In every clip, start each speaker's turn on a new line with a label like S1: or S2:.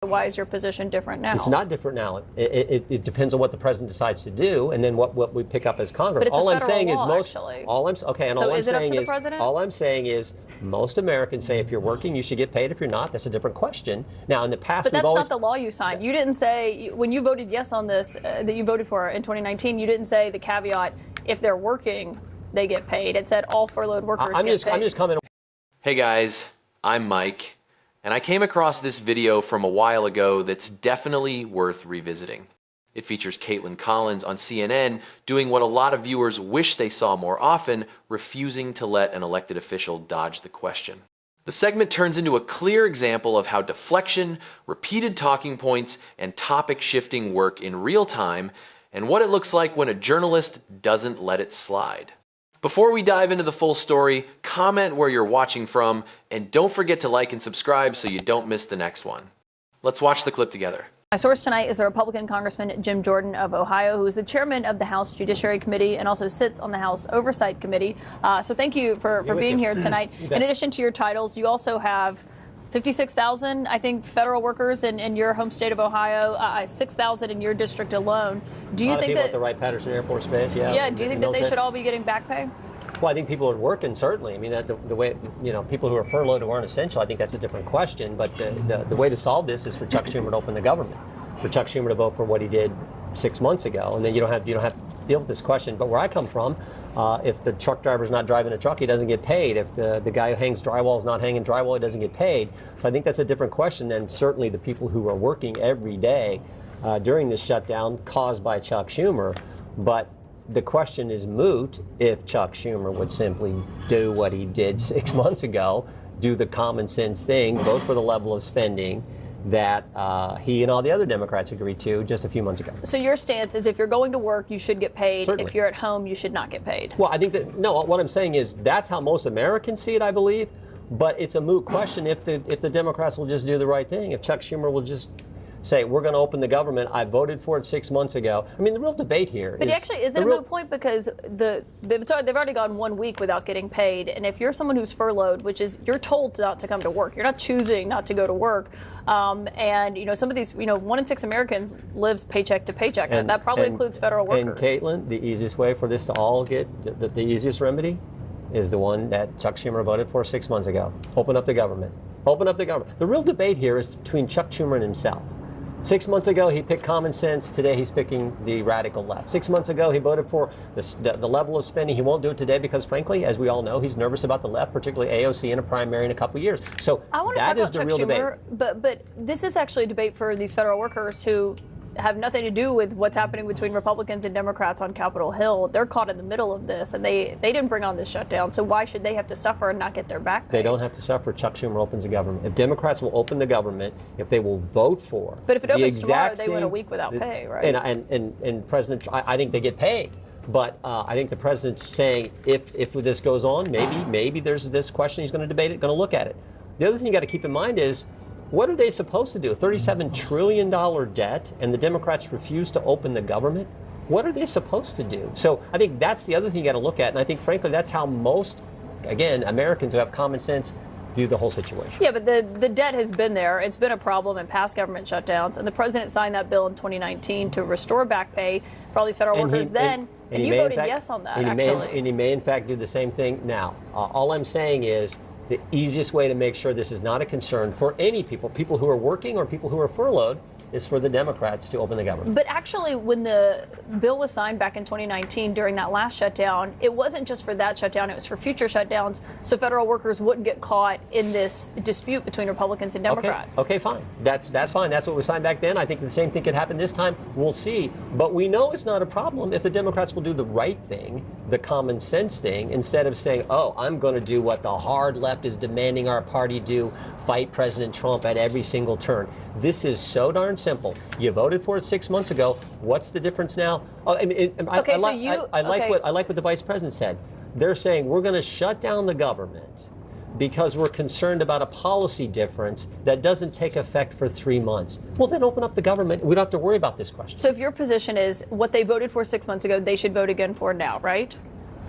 S1: Why is your position different now?
S2: It's not different now. It depends on what the president decides to do, and then what we pick up as Congress.
S1: But it's
S2: all
S1: a
S2: I'm saying
S1: law,
S2: is most.
S1: actually.
S2: All I'm okay, and
S1: so
S2: all I'm
S1: is it
S2: saying
S1: up to the
S2: is
S1: president?
S2: all I'm saying is most Americans say if you're working, you should get paid. If you're not, that's a different question. Now, in the past,
S1: but that's not the law you signed. You didn't say when you voted yes on this that you voted for in 2019. You didn't say the caveat if they're working, they get paid. It said all furloughed workers get paid.
S2: I'm just commenting.
S3: Hey guys, I'm Mike. And I came across this video from a while ago that's definitely worth revisiting. It features Kaitlan Collins on CNN doing what a lot of viewers wish they saw more often, refusing to let an elected official dodge the question. The segment turns into a clear example of how deflection, repeated talking points, and topic shifting work in real time, and what it looks like when a journalist doesn't let it slide. Before we dive into the full story, comment where you're watching from, and don't forget to like and subscribe so you don't miss the next one. Let's watch the clip together.
S1: My source tonight is the Republican Congressman Jim Jordan of Ohio, who is the chairman of the House Judiciary Committee and also sits on the House Oversight Committee. So thank you for being here tonight. In addition to your titles, you also have 56,000, I think, federal workers in your home state of Ohio, 6,000 in your district alone. Do you think that
S2: at the Wright-Patterson Air Force Base?
S1: Yeah. Do you think that they should all be getting back pay?
S2: Well, I think people are working, certainly. I mean, the way, people who are furloughed who aren't essential, I think that's a different question. But the way to solve this is for Chuck Schumer to open the government, for Chuck Schumer to vote for what he did 6 months ago, and then you don't have to deal with this question. But where I come from, if the truck driver's not driving a truck, he doesn't get paid. If the guy who hangs drywall is not hanging drywall, he doesn't get paid. So I think that's a different question than certainly the people who are working every day during this shutdown caused by Chuck Schumer. But the question is moot if Chuck Schumer would simply do what he did 6 months ago, do the common sense thing, vote for the level of spending that he and all the other Democrats agreed to just a few months ago.
S1: So your stance is if you're going to work, you should get paid.
S2: Certainly.
S1: If you're at home, you should not get paid.
S2: Well, I think that, no, what I'm saying is that's how most Americans see it, I believe. But it's a moot question if the Democrats will just do the right thing, if Chuck Schumer will just say, we're going to open the government. I voted for it 6 months ago. I mean, the real debate here
S1: But actually, is it a moot point? Because they've already gone 1 week without getting paid. And if you're someone who's furloughed, which is you're told not to come to work, you're not choosing not to go to work. And, some of these, 1 in 6 Americans lives paycheck to paycheck. And that probably includes federal workers.
S2: And Kaitlan, the easiest way for this to all get, the easiest remedy is the one that Chuck Schumer voted for 6 months ago. Open up the government. Open up the government. The real debate here is between Chuck Schumer and himself. 6 months ago, he picked common sense. Today, he's picking the radical left. 6 months ago, he voted for the level of spending. He won't do it today because, frankly, as we all know, he's nervous about the left, particularly AOC in a primary in a couple of years. So
S1: I want to talk about Chuck Schumer,
S2: debate.
S1: But this is actually a debate for these federal workers who have nothing to do with what's happening between Republicans and Democrats on Capitol Hill. They're caught in the middle of this, and they didn't bring on this shutdown. So why should they have to suffer and not get their back pay?
S2: They don't have to suffer. Chuck Schumer opens the government. If Democrats will open the government, if they will vote for,
S1: but if it opens tomorrow, they went a week without pay, right?
S2: And President, I think they get paid. But I think the president's saying if this goes on, maybe there's this question he's going to debate it, going to look at it. The other thing you got to keep in mind is, what are they supposed to do? A $37 trillion debt, and the Democrats refuse to open the government? What are they supposed to do? So I think that's the other thing you got to look at, and I think, frankly, that's how most, again, Americans who have common sense view the whole situation.
S1: Yeah, but the debt has been there. It's been a problem in past government shutdowns, and the president signed that bill in 2019 to restore back pay for all these federal workers then, and you voted yes on that, actually.
S2: And he may, in fact, do the same thing now. All I'm saying is, the easiest way to make sure this is not a concern for any people who are working or people who are furloughed, is for the Democrats to open the government.
S1: But actually, when the bill was signed back in 2019 during that last shutdown, it wasn't just for that shutdown, it was for future shutdowns, so federal workers wouldn't get caught in this dispute between Republicans and Democrats.
S2: Okay, fine. That's fine. That's what was signed back then. I think the same thing could happen this time. We'll see. But we know it's not a problem if the Democrats will do the right thing, the common sense thing, instead of saying, oh, I'm going to do what the hard left is demanding our party do, fight President Trump at every single turn. This is so darn simple. You voted for it 6 months ago. What's the difference now? Oh, I mean, I like what the vice president said. They're saying we're going to shut down the government because we're concerned about a policy difference that doesn't take effect for 3 months. Well, then open up the government. We don't have to worry about this question.
S1: So if your position is what they voted for 6 months ago, they should vote again for now, right?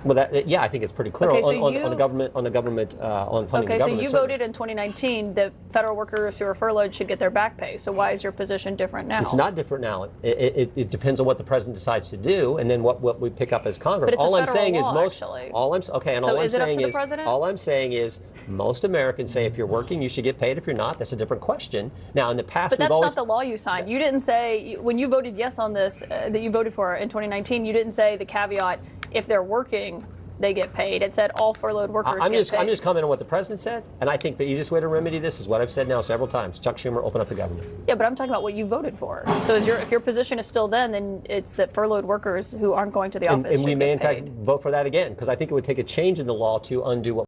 S2: Well, yeah, I think it's pretty clear
S1: Okay,
S2: on funding the government.
S1: Okay, so you voted in 2019 that federal workers who are furloughed should get their back pay. So why is your position different now?
S2: It's not different now. It depends on what the president decides to do, and then what we pick up as Congress.
S1: But it's
S2: all
S1: a
S2: I'm saying
S1: law,
S2: is most.
S1: actually.
S2: All I'm okay, and
S1: so
S2: all I'm
S1: is it up
S2: saying
S1: to the
S2: is
S1: president?
S2: all I'm saying is most Americans say if you're working, you should get paid. If you're not, that's a different question. Now, in the past,
S1: but that's
S2: always,
S1: not the law you signed. You didn't say when you voted yes on this that you voted for in 2019. You didn't say the caveat if they're working, they get paid. It said all furloughed workers get paid.
S2: I'm just commenting on what the president said, and I think the easiest way to remedy this is what I've said now several times. Chuck Schumer, open up the government.
S1: Yeah, but I'm talking about what you voted for. So if your position is still then it's that furloughed workers who aren't going to the office
S2: and we may, in
S1: paid.
S2: fact, vote for that again, because I think it would take a change in the law to undo what.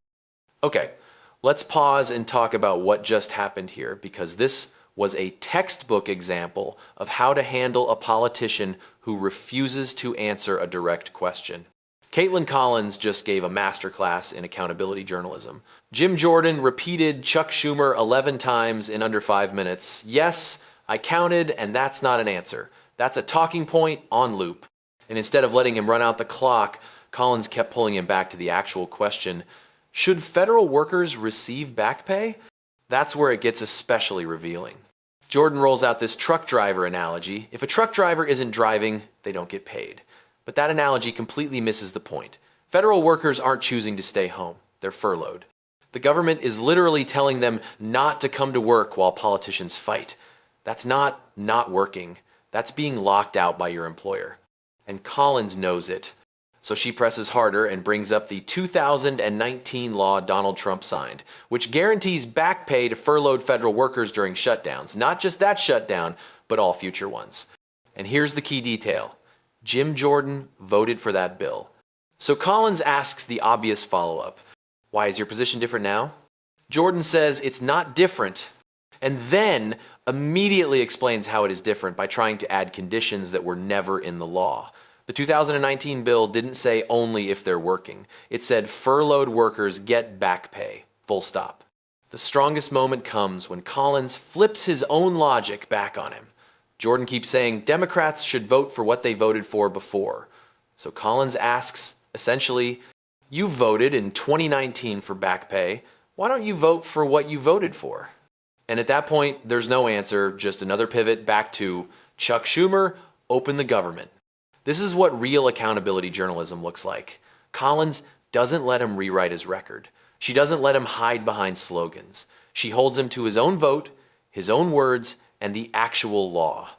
S3: Okay, let's pause and talk about what just happened here, because this was a textbook example of how to handle a politician who refuses to answer a direct question. Kaitlan Collins just gave a masterclass in accountability journalism. Jim Jordan repeated Chuck Schumer 11 times in under 5 minutes. Yes, I counted, and that's not an answer. That's a talking point on loop. And instead of letting him run out the clock, Collins kept pulling him back to the actual question. Should federal workers receive back pay? That's where it gets especially revealing. Jordan rolls out this truck driver analogy. If a truck driver isn't driving, they don't get paid. But that analogy completely misses the point. Federal workers aren't choosing to stay home. They're furloughed. The government is literally telling them not to come to work while politicians fight. That's not working. That's being locked out by your employer. And Collins knows it. So she presses harder and brings up the 2019 law Donald Trump signed, which guarantees back pay to furloughed federal workers during shutdowns. Not just that shutdown, but all future ones. And here's the key detail. Jim Jordan voted for that bill. So Collins asks the obvious follow-up. Why is your position different now? Jordan says it's not different, and then immediately explains how it is different by trying to add conditions that were never in the law. The 2019 bill didn't say only if they're working. It said furloughed workers get back pay, full stop. The strongest moment comes when Collins flips his own logic back on him. Jordan keeps saying Democrats should vote for what they voted for before. So Collins asks, essentially, you voted in 2019 for back pay. Why don't you vote for what you voted for? And at that point, there's no answer, just another pivot back to Chuck Schumer, open the government. This is what real accountability journalism looks like. Collins doesn't let him rewrite his record. She doesn't let him hide behind slogans. She holds him to his own vote, his own words, and the actual law.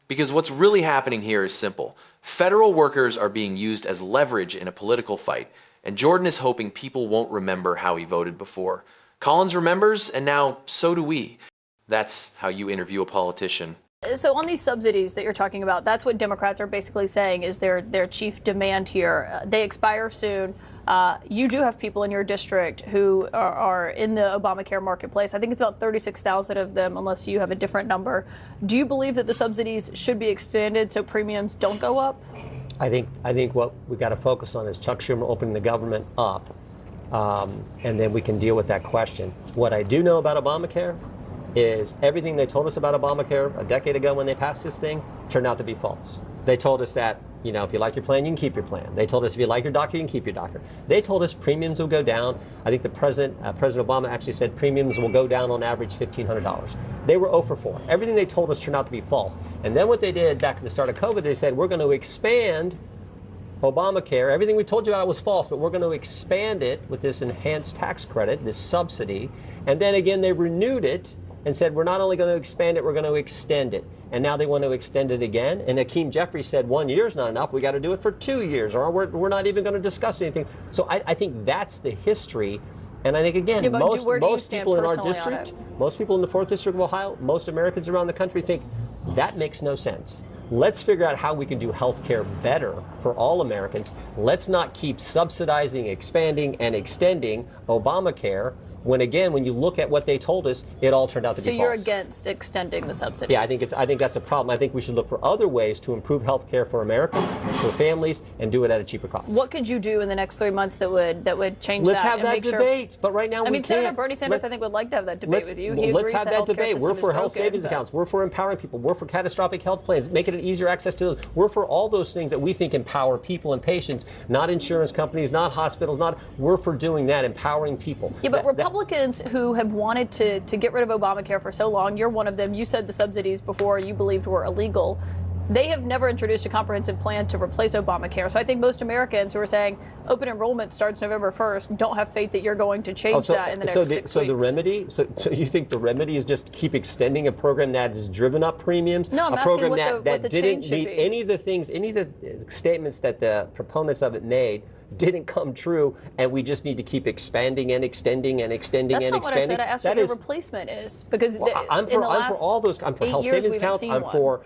S3: Because what's really happening here is simple. Federal workers are being used as leverage in a political fight, and Jordan is hoping people won't remember how he voted before. Collins remembers, and now so do we. That's how you interview a politician.
S1: So on these subsidies that you're talking about, that's what Democrats are basically saying is their chief demand here. They expire soon. You do have people in your district who are in the Obamacare marketplace. I think it's about 36,000 of them, unless you have a different number. Do you believe that the subsidies should be expanded so premiums don't go up?
S2: I think what we got to focus on is Chuck Schumer opening the government up, and then we can deal with that question. What I do know about Obamacare is everything they told us about Obamacare a decade ago when they passed this thing turned out to be false. They told us that, if you like your plan, you can keep your plan. They told us if you like your doctor, you can keep your doctor. They told us premiums will go down. I think the President Obama actually said premiums will go down on average $1,500. They were 0 for 4. Everything they told us turned out to be false. And then what they did back at the start of COVID, they said, we're going to expand Obamacare. Everything we told you about it was false, but we're going to expand it with this enhanced tax credit, this subsidy. And then again, they renewed it and said, we're not only going to expand it, we're going to extend it. And now they want to extend it again. And Hakeem Jeffries said 1 year is not enough. We got to do it for 2 years, or we're not even going to discuss anything. So I think that's the history. And I think, again,
S1: yeah,
S2: most people in our district, most people in the 4th District of Ohio, most Americans around the country think that makes no sense. Let's figure out how we can do health care better for all Americans. Let's not keep subsidizing, expanding, and extending Obamacare when again, when you look at what they told us, it all turned out to be false.
S1: So you're against extending the subsidies?
S2: Yeah, I think that's a problem. I think we should look for other ways to improve health care for Americans, for families, and do it at a cheaper cost.
S1: What could you do in the next 3 months that would change
S2: Let's
S1: that?
S2: have that debate, but right now we can't.
S1: Senator Bernie Sanders, I think, would like to have that debate with you. He
S2: let's
S1: agrees
S2: have
S1: the
S2: that
S1: healthcare
S2: debate.
S1: system
S2: We're for
S1: is
S2: health
S1: broken,
S2: savings accounts. We're for empowering people. We're for catastrophic health plans, making it easier access to those. We're for all those things that we think empower people and patients, not insurance companies, not hospitals, we're for doing that, empowering people.
S1: Yeah, but Republicans who have wanted to get rid of Obamacare for so long, you're one of them. You said the subsidies before you believed were illegal. They have never introduced a comprehensive plan to replace Obamacare. So I think most Americans who are saying open enrollment starts November 1st don't have faith that you're going to change that in the next 6 weeks.
S2: So the remedy, so you think the remedy is just keep extending a program that has driven up premiums?
S1: No, I'm
S2: a
S1: asking
S2: program
S1: what the
S2: didn't
S1: change should
S2: meet
S1: be.
S2: any of the statements that the proponents of it made didn't come true, and we just need to keep expanding and extending and extending
S1: That's
S2: and
S1: not
S2: expanding.
S1: what I said. I asked what your replacement is, because
S2: I'm for all those. I'm for health savings accounts. I'm for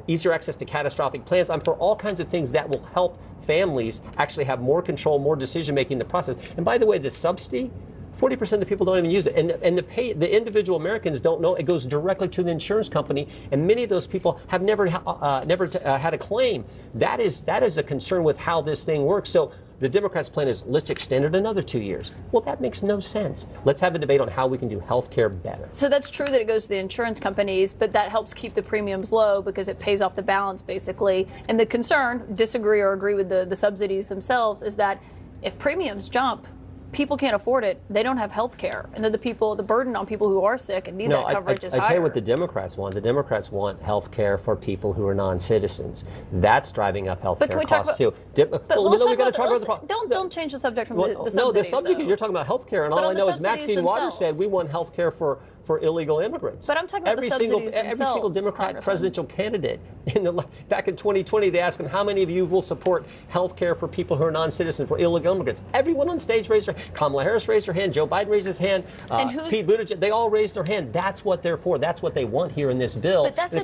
S2: easier access to catastrophic plans. I'm for all kinds of things that will help families actually have more control, more decision making in the process. And by the way, the subsidy, 40% of the people don't even use it, and the individual Americans don't know. It goes directly to the insurance company, and many of those people have never had a claim. That is a concern with how this thing works. So the Democrats' plan is let's extend it another 2 years. Well, that makes no sense. Let's have a debate on how we can do health care better.
S1: So that's true that it goes to the insurance companies, but that helps keep the premiums low because it pays off the balance, basically. And the concern, disagree or agree with the subsidies themselves, is that if premiums jump, people can't afford it. They don't have health care. And then the burden on people who are sick and need that coverage is higher.
S2: I tell you what the Democrats want. The Democrats want health care for people who are non-citizens. That's driving up health care costs too.
S1: Don't change the subject from the subsidies.
S2: No, the subject is you're talking about health care, and all I know is Maxine Waters said we want health care for illegal immigrants.
S1: But I'm talking about the subsidies themselves,
S2: every single Democrat presidential candidate back in 2020, they asked them, how many of you will support health care for people who are non-citizens, for illegal immigrants? Everyone on stage raised their hand. Kamala Harris raised her hand. Joe Biden raised his hand. Pete Buttigieg, they all raised their hand. That's what they're for. That's what they want here in this bill.
S1: But that's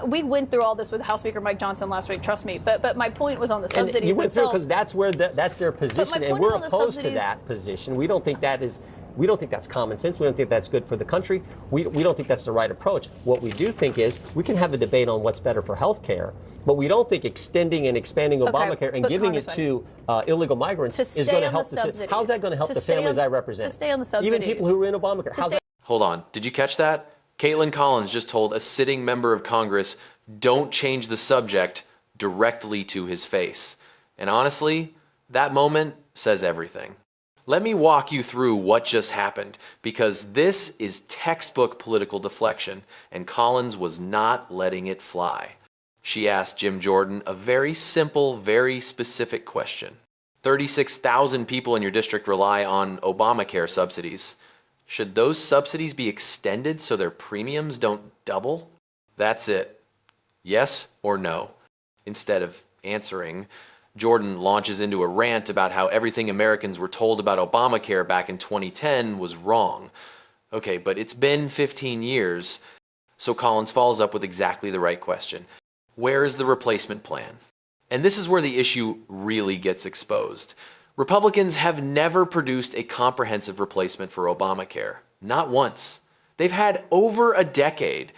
S1: we went through all this with House Speaker Mike Johnson last week, trust me. But my point was on the subsidies themselves.
S2: You went through because that's their position, and we're opposed to that position. We don't think that's common sense. We don't think that's good for the country. We don't think that's the right approach. What we do think is we can have a debate on what's better for health care, but we don't think extending and expanding Obamacare and giving it to illegal migrants is going to help the citizens. How's that going to help the families I represent?
S1: To stay on the subsidies.
S2: Even people who are in Obamacare.
S3: Hold on. Did you catch that? Kaitlan Collins just told a sitting member of Congress, don't change the subject, directly to his face. And honestly, that moment says everything. Let me walk you through what just happened, because this is textbook political deflection, and Collins was not letting it fly. She asked Jim Jordan a very simple, very specific question. 36,000 people in your district rely on Obamacare subsidies. Should those subsidies be extended so their premiums don't double? That's it. Yes or no? Instead of answering, Jordan launches into a rant about how everything Americans were told about Obamacare back in 2010 was wrong. Okay, but it's been 15 years, so Collins follows up with exactly the right question. Where is the replacement plan? And this is where the issue really gets exposed. Republicans have never produced a comprehensive replacement for Obamacare. Not once. They've had over a decade.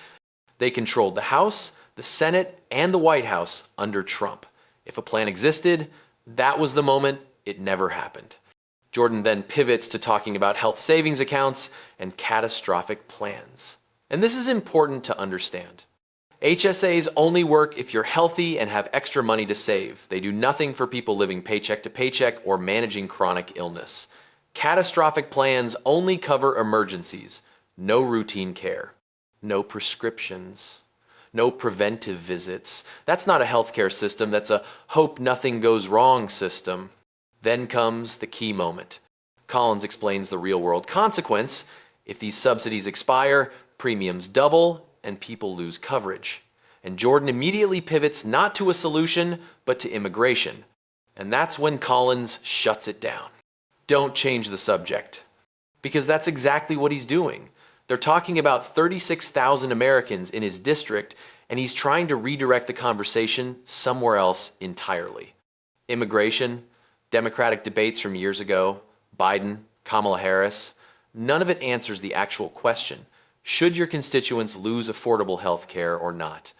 S3: They controlled the House, the Senate, and the White House under Trump. If a plan existed, that was the moment. It never happened. Jordan then pivots to talking about health savings accounts and catastrophic plans. And this is important to understand. HSAs only work if you're healthy and have extra money to save. They do nothing for people living paycheck to paycheck or managing chronic illness. Catastrophic plans only cover emergencies, no routine care, no prescriptions, no preventive visits. That's not a healthcare system, that's a hope nothing goes wrong system. Then comes the key moment. Collins explains the real-world consequence. If these subsidies expire, premiums double and people lose coverage. And Jordan immediately pivots not to a solution, but to immigration. And that's when Collins shuts it down. Don't change the subject. Because that's exactly what he's doing. They're talking about 36,000 Americans in his district, and he's trying to redirect the conversation somewhere else entirely. Immigration, Democratic debates from years ago, Biden, Kamala Harris, None of it answers the actual question. Should your constituents lose affordable health care or not?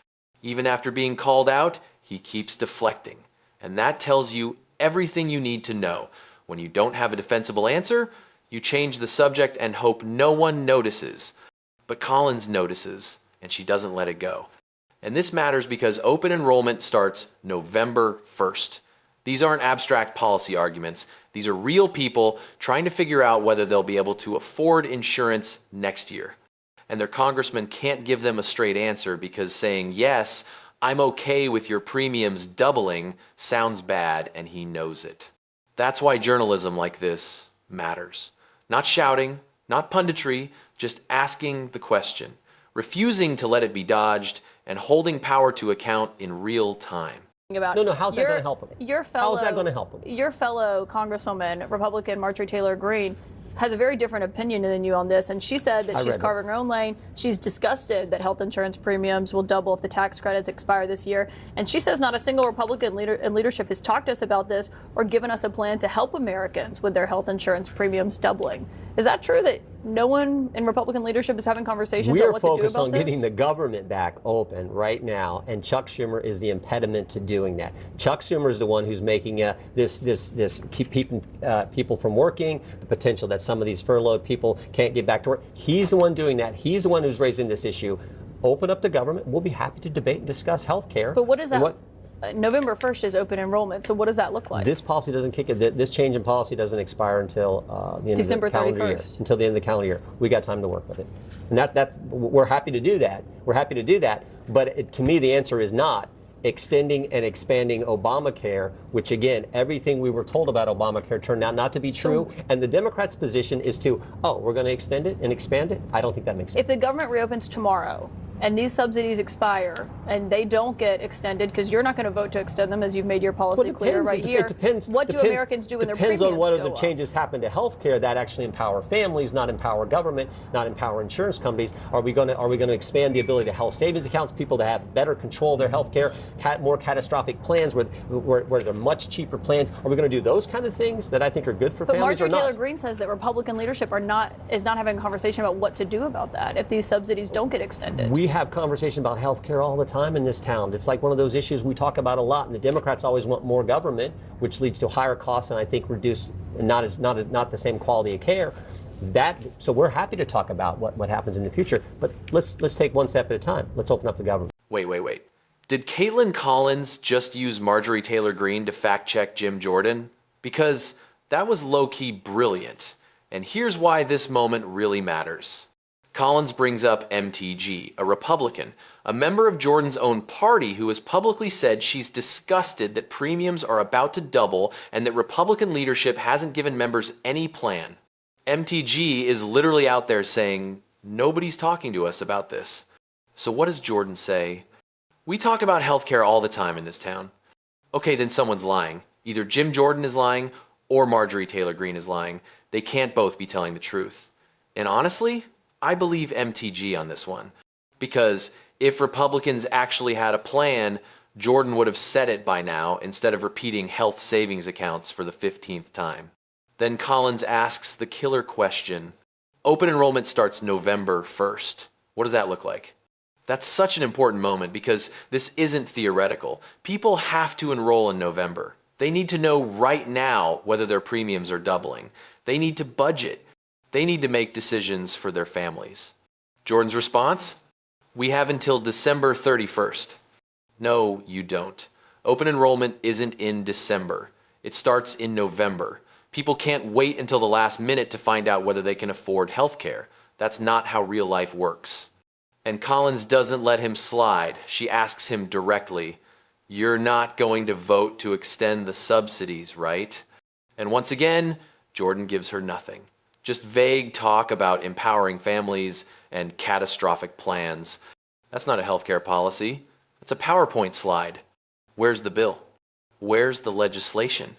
S3: Even after being called out, he keeps deflecting. And that tells you everything you need to know. When you don't have a defensible answer, you change the subject and hope no one notices. But Collins notices, and she doesn't let it go. And this matters because open enrollment starts November 1st. These aren't abstract policy arguments. These are real people trying to figure out whether they'll be able to afford insurance next year. And their congressman can't give them a straight answer because saying, yes, I'm okay with your premiums doubling sounds bad, and he knows it. That's why journalism like this matters. Not shouting, not punditry, just asking the question, refusing to let it be dodged, and holding power to account in real time.
S1: About
S2: No, how's that going to help him? How is that going to help him?
S1: Your fellow Congresswoman, Republican Marjorie Taylor Greene, has a very different opinion than you on this, and she said that she's carving her own lane. She's disgusted that health insurance premiums will double if the tax credits expire this year, and she says not a single Republican leader in leadership has talked to us about this or given us a plan to help Americans with their health insurance premiums doubling. Is that true that no one in Republican leadership is having conversations about what to do about this?
S2: We are focused on getting the government back open right now, and Chuck Schumer is the impediment to doing that. Chuck Schumer is the one who's making this keep people from working, the potential that some of these furloughed people can't get back to work. He's the one doing that. He's the one who's raising this issue. Open up the government. We'll be happy to debate and discuss health care.
S1: But what is that? November 1st is open enrollment, so what does that look like?
S2: This policy doesn't kick in. This change in policy doesn't expire until the end
S1: December
S2: of the calendar
S1: 31st.
S2: year. Until the end of the calendar year. We got time to work with it. And that's we're happy to do that. We're happy to do that. But to me, the answer is not extending and expanding Obamacare, which again, everything we were told about Obamacare turned out not to be true. And the Democrats' position is we're going to extend it and expand it. I don't think that makes sense.
S1: If the government reopens tomorrow and these subsidies expire and they don't get extended, because you're not going to vote to extend them as you've made your policy clear right here.
S2: It depends.
S1: What do Americans do when their premiums
S2: go up? Depends on what other
S1: up?
S2: changes happen to health care that actually empower families, not empower government, not empower insurance companies. Are we going to expand the ability to health savings accounts, people to have better control of their health care, more catastrophic plans where they're much cheaper plans? Are we going to do those kind of things that I think are good for families or not?
S1: But Marjorie Taylor Greene says that Republican leadership is not having a conversation about what to do about that if these subsidies don't get extended.
S2: We have conversations about health care all the time in this town. It's like one of those issues we talk about a lot, and the Democrats always want more government, which leads to higher costs and I think reduced, not the same quality of care. So we're happy to talk about what happens in the future, but let's take one step at a time. Let's open up the government.
S3: Wait. Did Kaitlan Collins just use Marjorie Taylor Greene to fact-check Jim Jordan? Because that was low-key brilliant. And here's why this moment really matters. Collins brings up MTG, a Republican, a member of Jordan's own party who has publicly said she's disgusted that premiums are about to double and that Republican leadership hasn't given members any plan. MTG is literally out there saying, nobody's talking to us about this. So what does Jordan say? We talk about healthcare all the time in this town. Okay, then someone's lying. Either Jim Jordan is lying or Marjorie Taylor Greene is lying. They can't both be telling the truth. And honestly, I believe MTG on this one. Because if Republicans actually had a plan, Jordan would have said it by now instead of repeating health savings accounts for the 15th time. Then Collins asks the killer question. Open enrollment starts November 1st. What does that look like? That's such an important moment because this isn't theoretical. People have to enroll in November. They need to know right now whether their premiums are doubling. They need to budget. They need to make decisions for their families. Jordan's response? We have until December 31st. No, you don't. Open enrollment isn't in December. It starts in November. People can't wait until the last minute to find out whether they can afford health care. That's not how real life works. And Collins doesn't let him slide. She asks him directly, you're not going to vote to extend the subsidies, right? And once again, Jordan gives her nothing. Just vague talk about empowering families and catastrophic plans. That's not a healthcare policy. It's a PowerPoint slide. Where's the bill? Where's the legislation?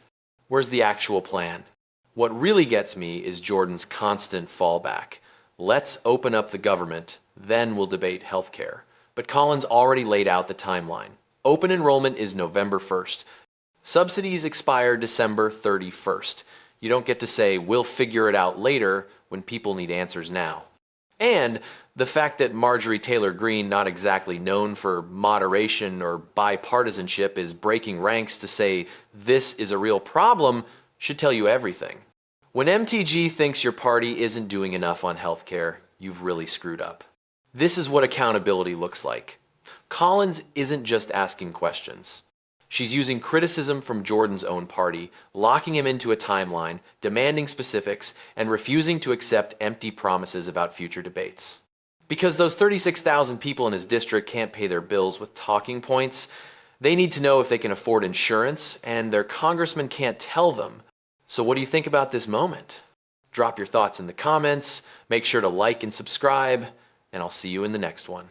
S3: Where's the actual plan? What really gets me is Jordan's constant fallback. Let's open up the government, then we'll debate healthcare. But Collins already laid out the timeline. Open enrollment is November 1st. Subsidies expire December 31st. You don't get to say, we'll figure it out later when people need answers now. And the fact that Marjorie Taylor Greene, not exactly known for moderation or bipartisanship, is breaking ranks to say this is a real problem should tell you everything. When MTG thinks your party isn't doing enough on healthcare, you've really screwed up. This is what accountability looks like. Collins isn't just asking questions. She's using criticism from Jordan's own party, locking him into a timeline, demanding specifics, and refusing to accept empty promises about future debates. Because those 36,000 people in his district can't pay their bills with talking points, they need to know if they can afford insurance, and their congressman can't tell them. So what do you think about this moment? Drop your thoughts in the comments, make sure to like and subscribe, and I'll see you in the next one.